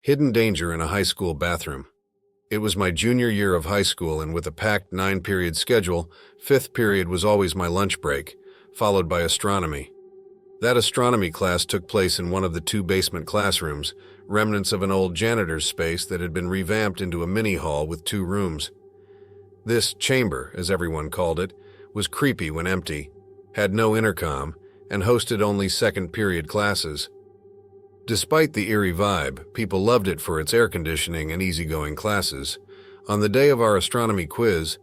Hidden danger in a high school bathroom. It was my junior year of high school, and with a packed 9-period schedule, fifth period was always my lunch break, followed by astronomy. That astronomy class took place in one of the two basement classrooms, remnants of an old janitor's space that had been revamped into a mini hall with 2 rooms. This chamber, as everyone called it, was creepy when empty, had no intercom, and hosted only second-period classes. Despite the eerie vibe, people loved it for its air conditioning and easygoing classes. On the day of our astronomy quiz,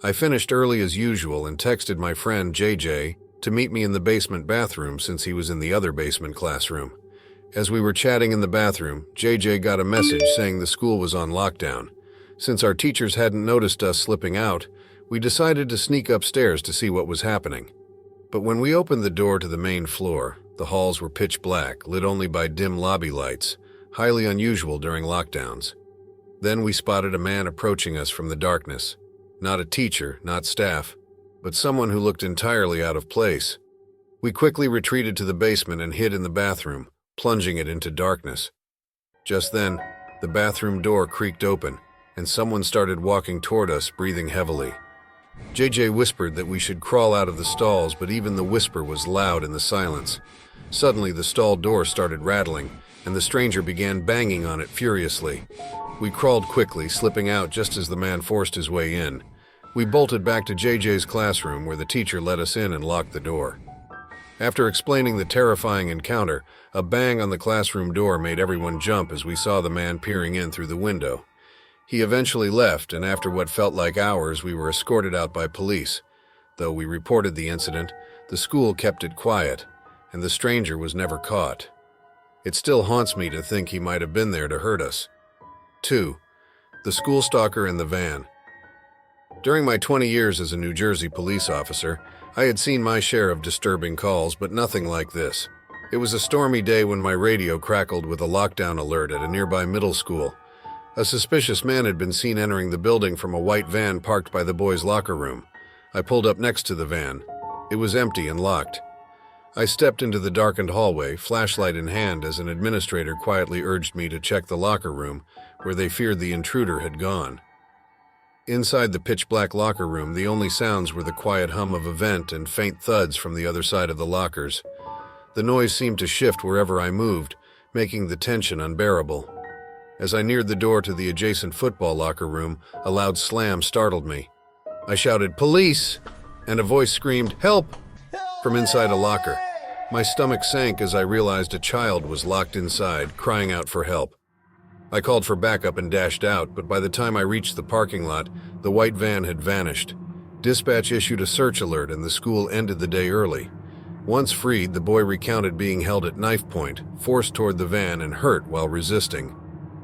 I finished early as usual and texted my friend JJ to meet me in the basement bathroom since he was in the other basement classroom. As we were chatting in the bathroom, JJ got a message saying the school was on lockdown. Since our teachers hadn't noticed us slipping out, we decided to sneak upstairs to see what was happening. But when we opened the door to the main floor, the halls were pitch black, lit only by dim lobby lights, highly unusual during lockdowns. Then we spotted a man approaching us from the darkness. Not a teacher, not staff, but someone who looked entirely out of place. We quickly retreated to the basement and hid in the bathroom, plunging it into darkness. Just then, the bathroom door creaked open, and someone started walking toward us, breathing heavily. JJ whispered that we should crawl out of the stalls, but even the whisper was loud in the silence. Suddenly, the stall door started rattling, and the stranger began banging on it furiously. We crawled quickly, slipping out just as the man forced his way in. We bolted back to JJ's classroom, where the teacher let us in and locked the door. After explaining the terrifying encounter, a bang on the classroom door made everyone jump as we saw the man peering in through the window. He eventually left, and after what felt like hours, we were escorted out by police. Though we reported the incident, the school kept it quiet, and the stranger was never caught. It still haunts me to think he might have been there to hurt us. 2. The school stalker in the van. During my 20 years as a New Jersey police officer, I had seen my share of disturbing calls, but nothing like this. It was a stormy day when my radio crackled with a lockdown alert at a nearby middle school. A suspicious man had been seen entering the building from a white van parked by the boys' locker room. I pulled up next to the van. It was empty and locked. I stepped into the darkened hallway, flashlight in hand, as an administrator quietly urged me to check the locker room, where they feared the intruder had gone. Inside the pitch-black locker room, the only sounds were the quiet hum of a vent and faint thuds from the other side of the lockers. The noise seemed to shift wherever I moved, making the tension unbearable. As I neared the door to the adjacent football locker room, a loud slam startled me. I shouted, "Police!" and a voice screamed, "Help!" from inside a locker. My stomach sank as I realized a child was locked inside, crying out for help. I called for backup and dashed out, but by the time I reached the parking lot, the white van had vanished. Dispatch issued a search alert, and the school ended the day early. Once freed, the boy recounted being held at knife point, forced toward the van, and hurt while resisting.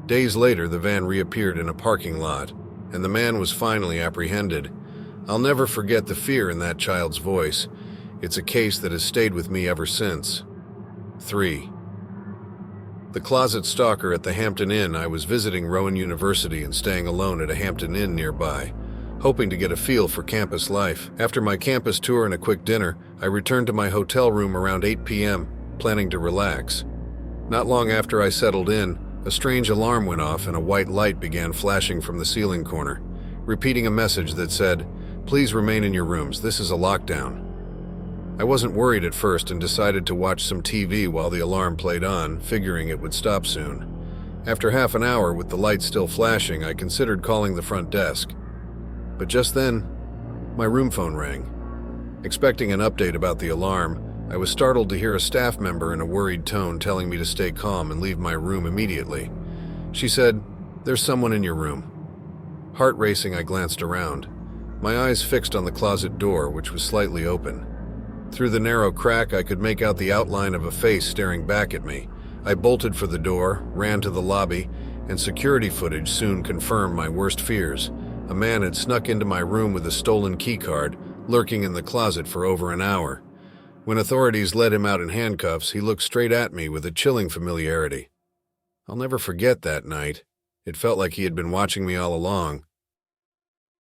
Days later, the van reappeared in a parking lot, and the man was finally apprehended. I'll never forget the fear in that child's voice. It's a case that has stayed with me ever since. 3. The closet stalker at the Hampton Inn. I was visiting Rowan University and staying alone at a Hampton Inn nearby, hoping to get a feel for campus life. After my campus tour and a quick dinner, I returned to my hotel room around 8 p.m., planning to relax. Not long after I settled in, a strange alarm went off and a white light began flashing from the ceiling corner, repeating a message that said, "Please remain in your rooms, this is a lockdown." I wasn't worried at first and decided to watch some TV while the alarm played on, figuring it would stop soon. After half an hour with the light still flashing, I considered calling the front desk. But just then, my room phone rang. Expecting an update about the alarm, I was startled to hear a staff member in a worried tone telling me to stay calm and leave my room immediately. She said, "There's someone in your room." Heart racing, I glanced around, my eyes fixed on the closet door, which was slightly open. Through the narrow crack, I could make out the outline of a face staring back at me. I bolted for the door, ran to the lobby, and security footage soon confirmed my worst fears. A man had snuck into my room with a stolen keycard, lurking in the closet for over an hour. When authorities led him out in handcuffs, he looked straight at me with a chilling familiarity. I'll never forget that night. It felt like he had been watching me all along.